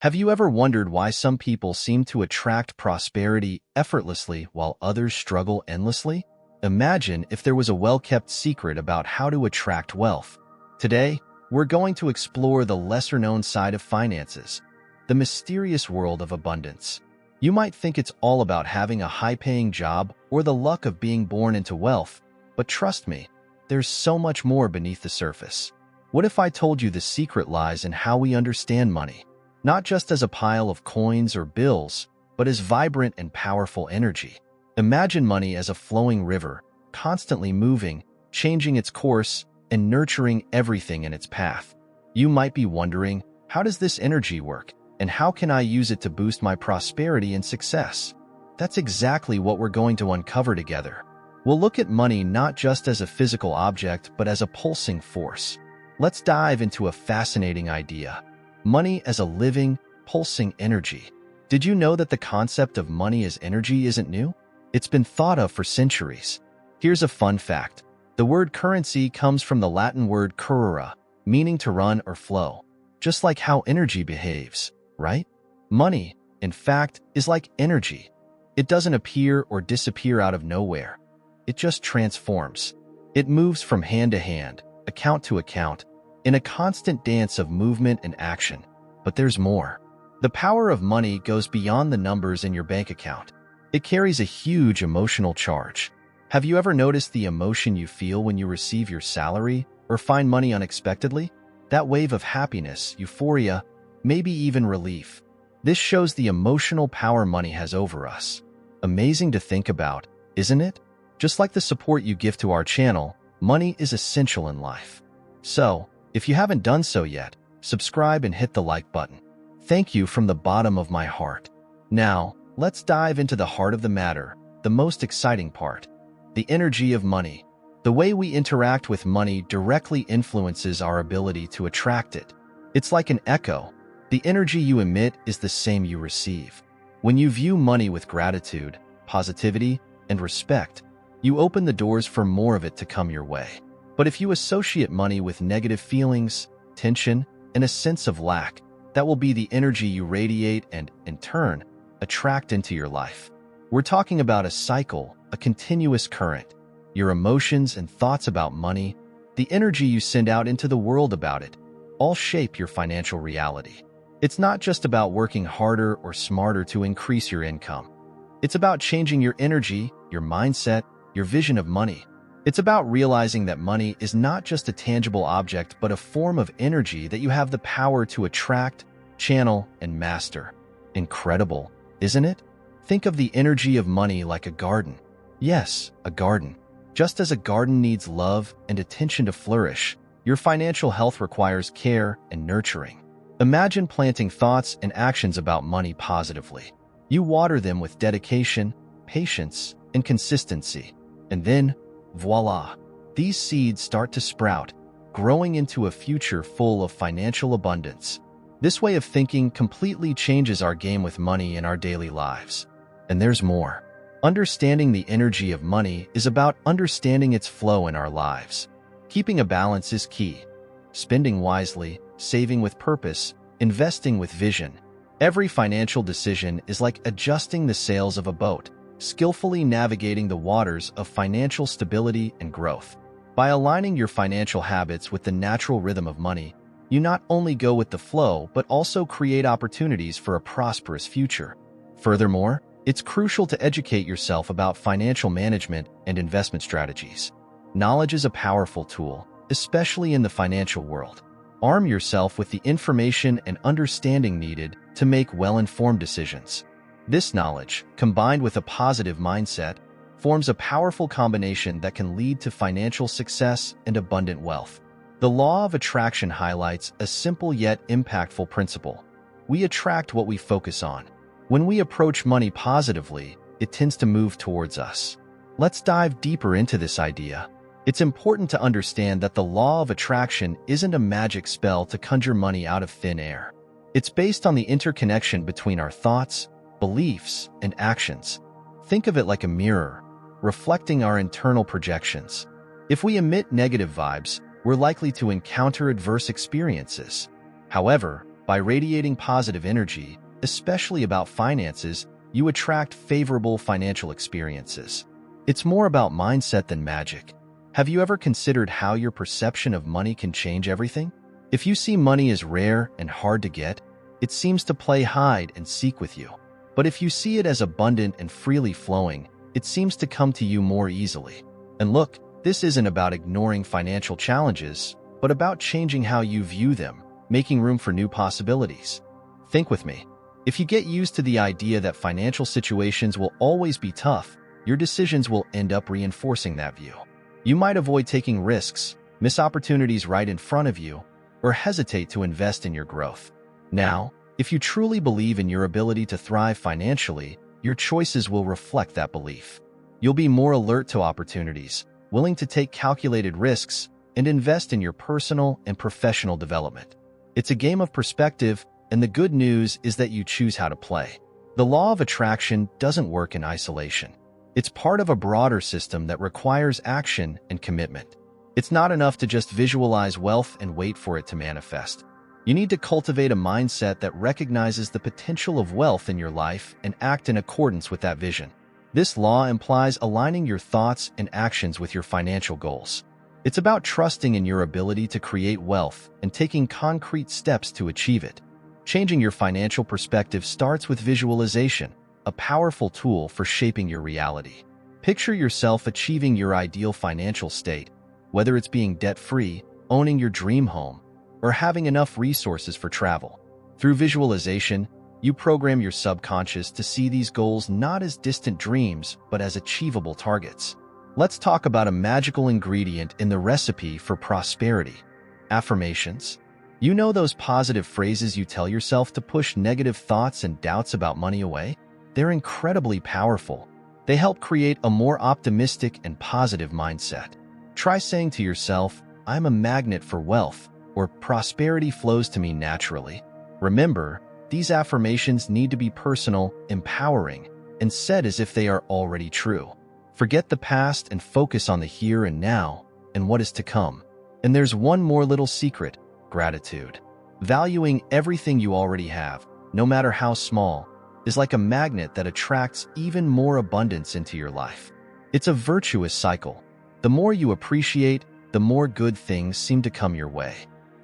Have you ever wondered why some people seem to attract prosperity effortlessly while others struggle endlessly? Imagine if there was a well-kept secret about how to attract wealth. Today, we're going to explore the lesser-known side of finances, the mysterious world of abundance. You might think it's all about having a high-paying job or the luck of being born into wealth, but trust me, there's so much more beneath the surface. What if I told you the secret lies in how we understand money? Not just as a pile of coins or bills, but as vibrant and powerful energy. Imagine money as a flowing river, constantly moving, changing its course, and nurturing everything in its path. You might be wondering, how does this energy work, and how can I use it to boost my prosperity and success? That's exactly what we're going to uncover together. We'll look at money not just as a physical object, but as a pulsing force. Let's dive into a fascinating idea. Money as a living, pulsing energy. Did you know that the concept of money as energy isn't new? It's been thought of for centuries. Here's a fun fact. The word currency comes from the Latin word currere, meaning to run or flow. Just like how energy behaves, right? Money, in fact, is like energy. It doesn't appear or disappear out of nowhere. It just transforms. It moves from hand to hand, account to account, in a constant dance of movement and action. But there's more. The power of money goes beyond the numbers in your bank account. It carries a huge emotional charge. Have you ever noticed the emotion you feel when you receive your salary or find money unexpectedly? That wave of happiness, euphoria, maybe even relief. This shows the emotional power money has over us. Amazing to think about, isn't it? Just like the support you give to our channel, money is essential in life. So, if you haven't done so yet, subscribe and hit the like button. Thank you from the bottom of my heart. Now, let's dive into the heart of the matter, the most exciting part. The energy of money. The way we interact with money directly influences our ability to attract it. It's like an echo. The energy you emit is the same you receive. When you view money with gratitude, positivity, and respect, you open the doors for more of it to come your way. But if you associate money with negative feelings, tension, and a sense of lack, that will be the energy you radiate and, in turn, attract into your life. We're talking about a cycle, a continuous current. Your emotions and thoughts about money, the energy you send out into the world about it, all shape your financial reality. It's not just about working harder or smarter to increase your income. It's about changing your energy, your mindset, your vision of money. It's about realizing that money is not just a tangible object, but a form of energy that you have the power to attract, channel, and master. Incredible, isn't it? Think of the energy of money like a garden. Yes, a garden. Just as a garden needs love and attention to flourish, your financial health requires care and nurturing. Imagine planting thoughts and actions about money positively. You water them with dedication, patience, and consistency. And then, voila, these seeds start to sprout, growing into a future full of financial abundance. This way of thinking completely changes our game with money in our daily lives. And there's more. Understanding the energy of money is about understanding its flow in our lives. Keeping a balance is key. Spending wisely, saving with purpose, investing with vision. Every financial decision is like adjusting the sails of a boat, skillfully navigating the waters of financial stability and growth. By aligning your financial habits with the natural rhythm of money, you not only go with the flow, but also create opportunities for a prosperous future. Furthermore, it's crucial to educate yourself about financial management and investment strategies. Knowledge is a powerful tool, especially in the financial world. Arm yourself with the information and understanding needed to make well-informed decisions. This knowledge, combined with a positive mindset, forms a powerful combination that can lead to financial success and abundant wealth. The law of attraction highlights a simple yet impactful principle. We attract what we focus on. When we approach money positively, it tends to move towards us. Let's dive deeper into this idea. It's important to understand that the law of attraction isn't a magic spell to conjure money out of thin air. It's based on the interconnection between our thoughts, beliefs, and actions. Think of it like a mirror, reflecting our internal projections. If we emit negative vibes, we're likely to encounter adverse experiences. However, By radiating positive energy, especially about finances, you attract favorable financial experiences. It's more about mindset than magic. Have you ever considered how your perception of money can change everything? If you see money as rare and hard to get, it seems to play hide and seek with you. But if you see it as abundant and freely flowing, it seems to come to you more easily. And look, this isn't about ignoring financial challenges, but about changing how you view them, making room for new possibilities. Think with me. If you get used to the idea that financial situations will always be tough, your decisions will end up reinforcing that view. You might avoid taking risks, miss opportunities right in front of you, or hesitate to invest in your growth. Now, if you truly believe in your ability to thrive financially, your choices will reflect that belief. You'll be more alert to opportunities, willing to take calculated risks, and invest in your personal and professional development. It's a game of perspective, and the good news is that you choose how to play. The law of attraction doesn't work in isolation. It's part of a broader system that requires action and commitment. It's not enough to just visualize wealth and wait for it to manifest. You need to cultivate a mindset that recognizes the potential of wealth in your life and act in accordance with that vision. This law implies aligning your thoughts and actions with your financial goals. It's about trusting in your ability to create wealth and taking concrete steps to achieve it. Changing your financial perspective starts with visualization, a powerful tool for shaping your reality. Picture yourself achieving your ideal financial state, whether it's being debt-free, owning your dream home, or having enough resources for travel. Through visualization, you program your subconscious to see these goals not as distant dreams, but as achievable targets. Let's talk about a magical ingredient in the recipe for prosperity: affirmations. You know those positive phrases you tell yourself to push negative thoughts and doubts about money away? They're incredibly powerful. They help create a more optimistic and positive mindset. Try saying to yourself, "I'm a magnet for wealth," or "prosperity flows to me naturally." Remember, these affirmations need to be personal, empowering, and said as if they are already true. Forget the past and focus on the here and now and what is to come. And there's one more little secret: gratitude. Valuing everything you already have, no matter how small, is like a magnet that attracts even more abundance into your life. It's a virtuous cycle. The more you appreciate, the more good things seem to come your way.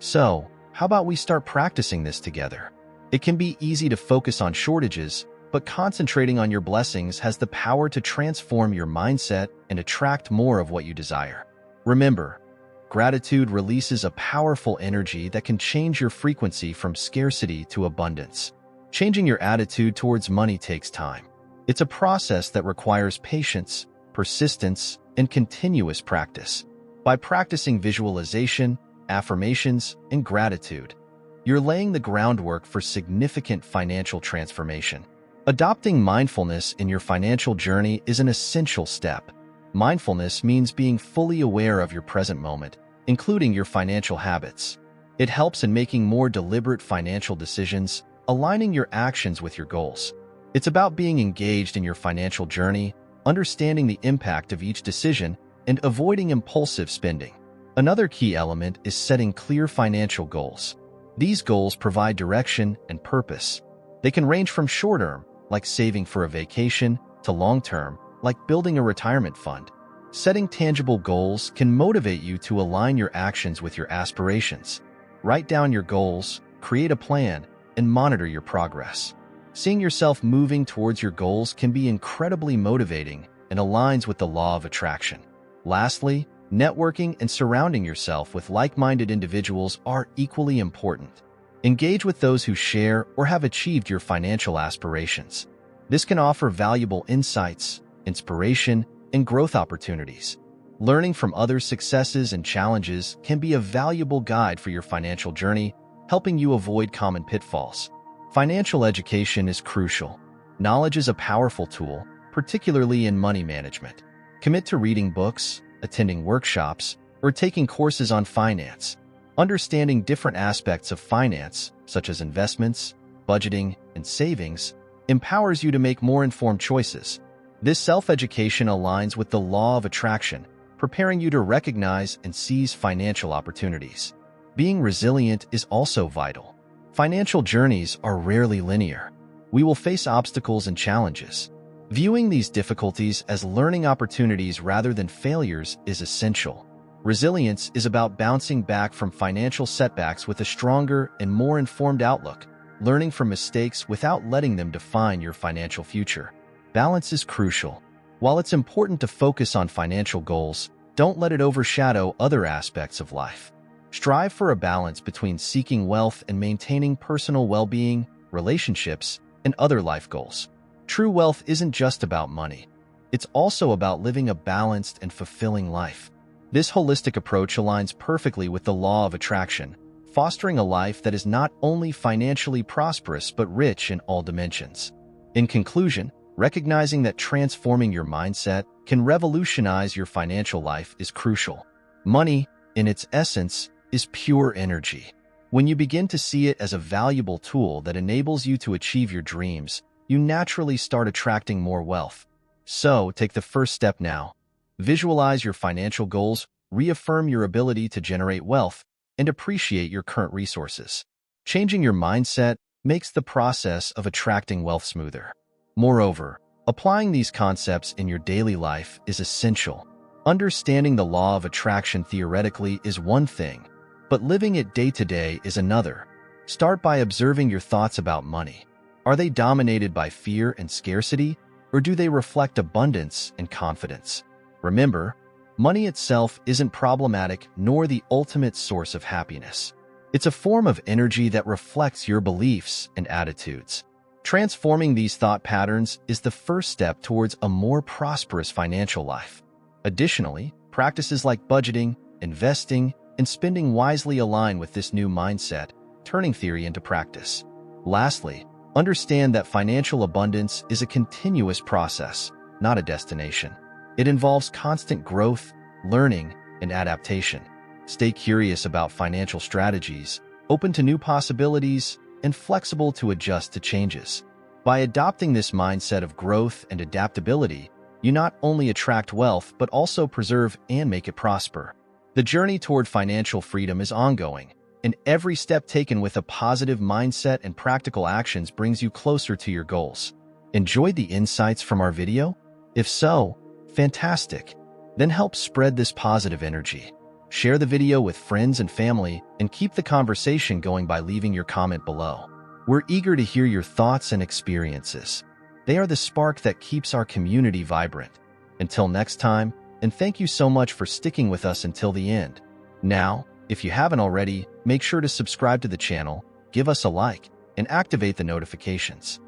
So, how about we start practicing this together? It can be easy to focus on shortages, but concentrating on your blessings has the power to transform your mindset and attract more of what you desire. Remember, gratitude releases a powerful energy that can change your frequency from scarcity to abundance. Changing your attitude towards money takes time. It's a process that requires patience, persistence, and continuous practice. By practicing visualization, affirmations, and gratitude, you're laying the groundwork for significant financial transformation. Adopting mindfulness in your financial journey is an essential step. Mindfulness means being fully aware of your present moment, including your financial habits. It helps in making more deliberate financial decisions, aligning your actions with your goals. It's about being engaged in your financial journey, understanding the impact of each decision, and avoiding impulsive spending. Another key element is setting clear financial goals. These goals provide direction and purpose. They can range from short-term, like saving for a vacation, to long-term, like building a retirement fund. Setting tangible goals can motivate you to align your actions with your aspirations. Write down your goals, create a plan, and monitor your progress. Seeing yourself moving towards your goals can be incredibly motivating and aligns with the law of attraction. Lastly, networking and surrounding yourself with like-minded individuals are equally important. Engage with those who share or have achieved your financial aspirations. This can offer valuable insights, inspiration, and growth opportunities. Learning from others' successes and challenges can be a valuable guide for your financial journey, helping you avoid common pitfalls. Financial education is crucial. Knowledge is a powerful tool, particularly in money management. Commit to reading books, attending workshops, or taking courses on finance. Understanding different aspects of finance, such as investments, budgeting, and savings, empowers you to make more informed choices. This self-education aligns with the law of attraction, preparing you to recognize and seize financial opportunities. Being resilient is also vital. Financial journeys are rarely linear. We will face obstacles and challenges. Viewing these difficulties as learning opportunities rather than failures is essential. Resilience is about bouncing back from financial setbacks with a stronger and more informed outlook, learning from mistakes without letting them define your financial future. Balance is crucial. While it's important to focus on financial goals, don't let it overshadow other aspects of life. Strive for a balance between seeking wealth and maintaining personal well-being, relationships, and other life goals. True wealth isn't just about money. It's also about living a balanced and fulfilling life. This holistic approach aligns perfectly with the law of attraction, fostering a life that is not only financially prosperous but rich in all dimensions. In conclusion, recognizing that transforming your mindset can revolutionize your financial life is crucial. Money, in its essence, is pure energy. When you begin to see it as a valuable tool that enables you to achieve your dreams, you naturally start attracting more wealth. So, take the first step now. Visualize your financial goals, reaffirm your ability to generate wealth, and appreciate your current resources. Changing your mindset makes the process of attracting wealth smoother. Moreover, applying these concepts in your daily life is essential. Understanding the law of attraction theoretically is one thing, but living it day to day is another. Start by observing your thoughts about money. Are they dominated by fear and scarcity, or do they reflect abundance and confidence? Remember, money itself isn't problematic nor the ultimate source of happiness. It's a form of energy that reflects your beliefs and attitudes. Transforming these thought patterns is the first step towards a more prosperous financial life. Additionally, practices like budgeting, investing, and spending wisely align with this new mindset, turning theory into practice. Lastly, understand that financial abundance is a continuous process, not a destination. It involves constant growth, learning, and adaptation. Stay curious about financial strategies, open to new possibilities, and flexible to adjust to changes. By adopting this mindset of growth and adaptability, you not only attract wealth but also preserve and make it prosper. The journey toward financial freedom is ongoing, and every step taken with a positive mindset and practical actions brings you closer to your goals. Enjoyed the insights from our video? If so, fantastic. Then help spread this positive energy. Share the video with friends and family, and keep the conversation going by leaving your comment below. We're eager to hear your thoughts and experiences. They are the spark that keeps our community vibrant. Until next time, and thank you so much for sticking with us until the end. Now, if you haven't already, make sure to subscribe to the channel, give us a like, and activate the notifications.